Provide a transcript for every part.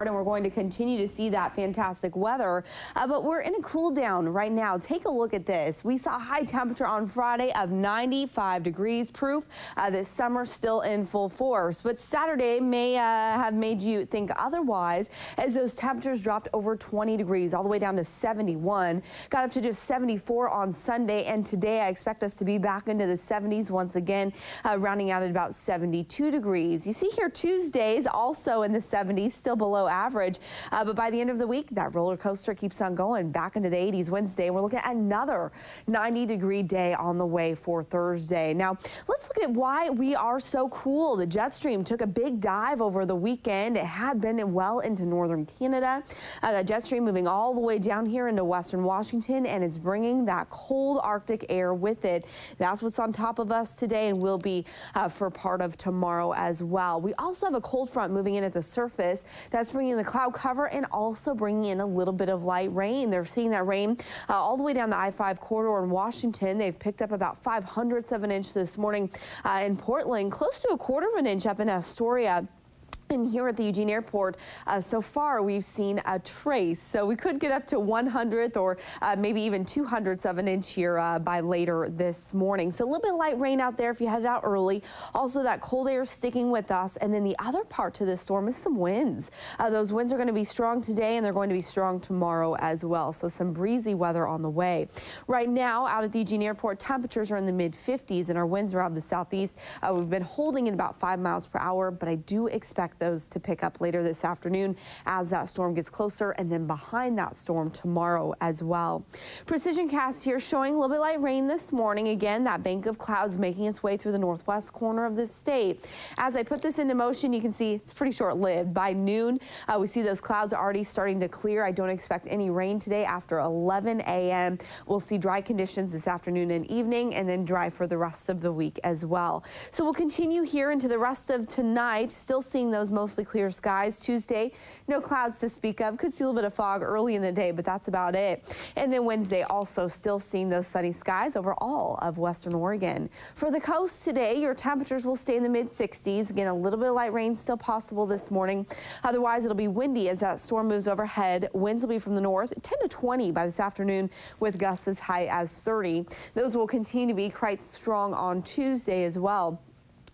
And we're going to continue to see that fantastic weather, but we're in a cool down right now. Take a look at this. We saw a high temperature on Friday of 95 degrees, proof this summer still in full force. But Saturday may have made you think otherwise, as those temperatures dropped over 20 degrees all the way down to 71. Got up to just 74 on Sunday, and today I expect us to be back into the 70s once again, rounding out at about 72 degrees. You see here Tuesdays also in the 70s, still below average, but by the end of the week that roller coaster keeps on going back into the 80s. Wednesday we're looking at another 90-degree day on the way for Thursday. Now let's look at why we are so cool. The jet stream took a big dive over the weekend. It had been well into northern Canada. The jet stream moving all the way down here into western Washington, and it's bringing that cold Arctic air with it. That's what's on top of us today and will be for part of tomorrow as well. We also have a cold front moving in at the surface that's bringing the cloud cover and also bringing in a little bit of light rain. They're seeing that rain all the way down the I-5 corridor in Washington. They've picked up about 0.05 of an inch this morning in Portland, close to 1/4 of an inch up in Astoria. And here at the Eugene Airport, so far we've seen a trace, so we could get up to 1/100th or maybe even 2/100ths of an inch here by later this morning. So a little bit of light rain out there if you headed out early. Also that cold air sticking with us, and then the other part to this storm is some winds. Those winds are going to be strong today, and they're going to be strong tomorrow as well. So some breezy weather on the way. Right now out at the Eugene Airport, temperatures are in the mid-50s and our winds are out of the southeast. We've been holding at about 5 miles per hour, but I do expect those to pick up later this afternoon as that storm gets closer, and then behind that storm tomorrow as well. Precision cast here showing a little bit light rain this morning. Again, that bank of clouds making its way through the northwest corner of this state. As I put this into motion, you can see it's pretty short-lived. By noon, we see those clouds already starting to clear. I don't expect any rain today after 11 a.m. We'll see dry conditions this afternoon and evening, and then dry for the rest of the week as well. So we'll continue here into the rest of tonight, still seeing those mostly clear skies. Tuesday, no clouds to speak of. Could see a little bit of fog early in the day, but that's about it. And then Wednesday, also still seeing those sunny skies over all of western Oregon. For the coast today, your temperatures will stay in the mid-60s. Again, a little bit of light rain still possible this morning. Otherwise, it'll be windy as that storm moves overhead. Winds will be from the north, 10 to 20 by this afternoon, with gusts as high as 30. Those will continue to be quite strong on Tuesday as well.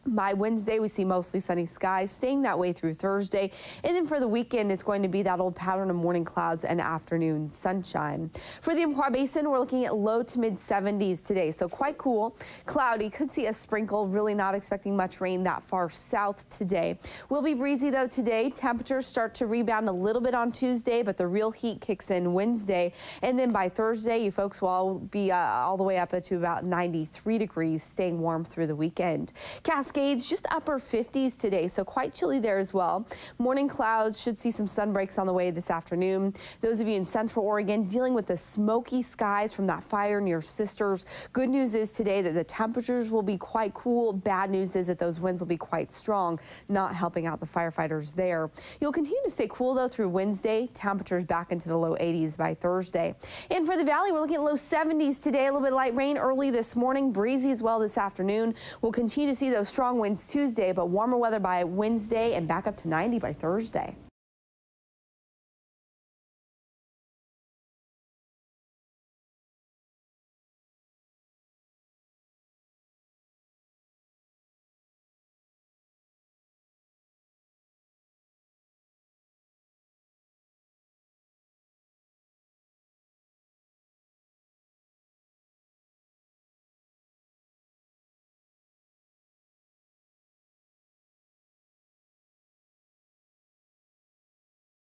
By Wednesday, we see mostly sunny skies, staying that way through Thursday. And then for the weekend, it's going to be that old pattern of morning clouds and afternoon sunshine. For the Umpqua Basin, we're looking at low to mid-70s today, so quite cool. Cloudy, could see a sprinkle, really not expecting much rain that far south today. Will be breezy, though, today. Temperatures start to rebound a little bit on Tuesday, but the real heat kicks in Wednesday. And then by Thursday, you folks will all be all the way up to about 93 degrees, staying warm through the weekend. Cascades, just upper 50s today, so quite chilly there as well. Morning clouds, should see some sun breaks on the way this afternoon. Those of you in central Oregon dealing with the smoky skies from that fire near Sisters. Good news is today that the temperatures will be quite cool. Bad news is that those winds will be quite strong, not helping out the firefighters there. You'll continue to stay cool though through Wednesday. Temperatures back into the low 80s by Thursday. And for the valley, we're looking at low 70s today. A little bit of light rain early this morning, breezy as well this afternoon. We'll continue to see those strong winds Tuesday, but warmer weather by Wednesday and back up to 90 by Thursday.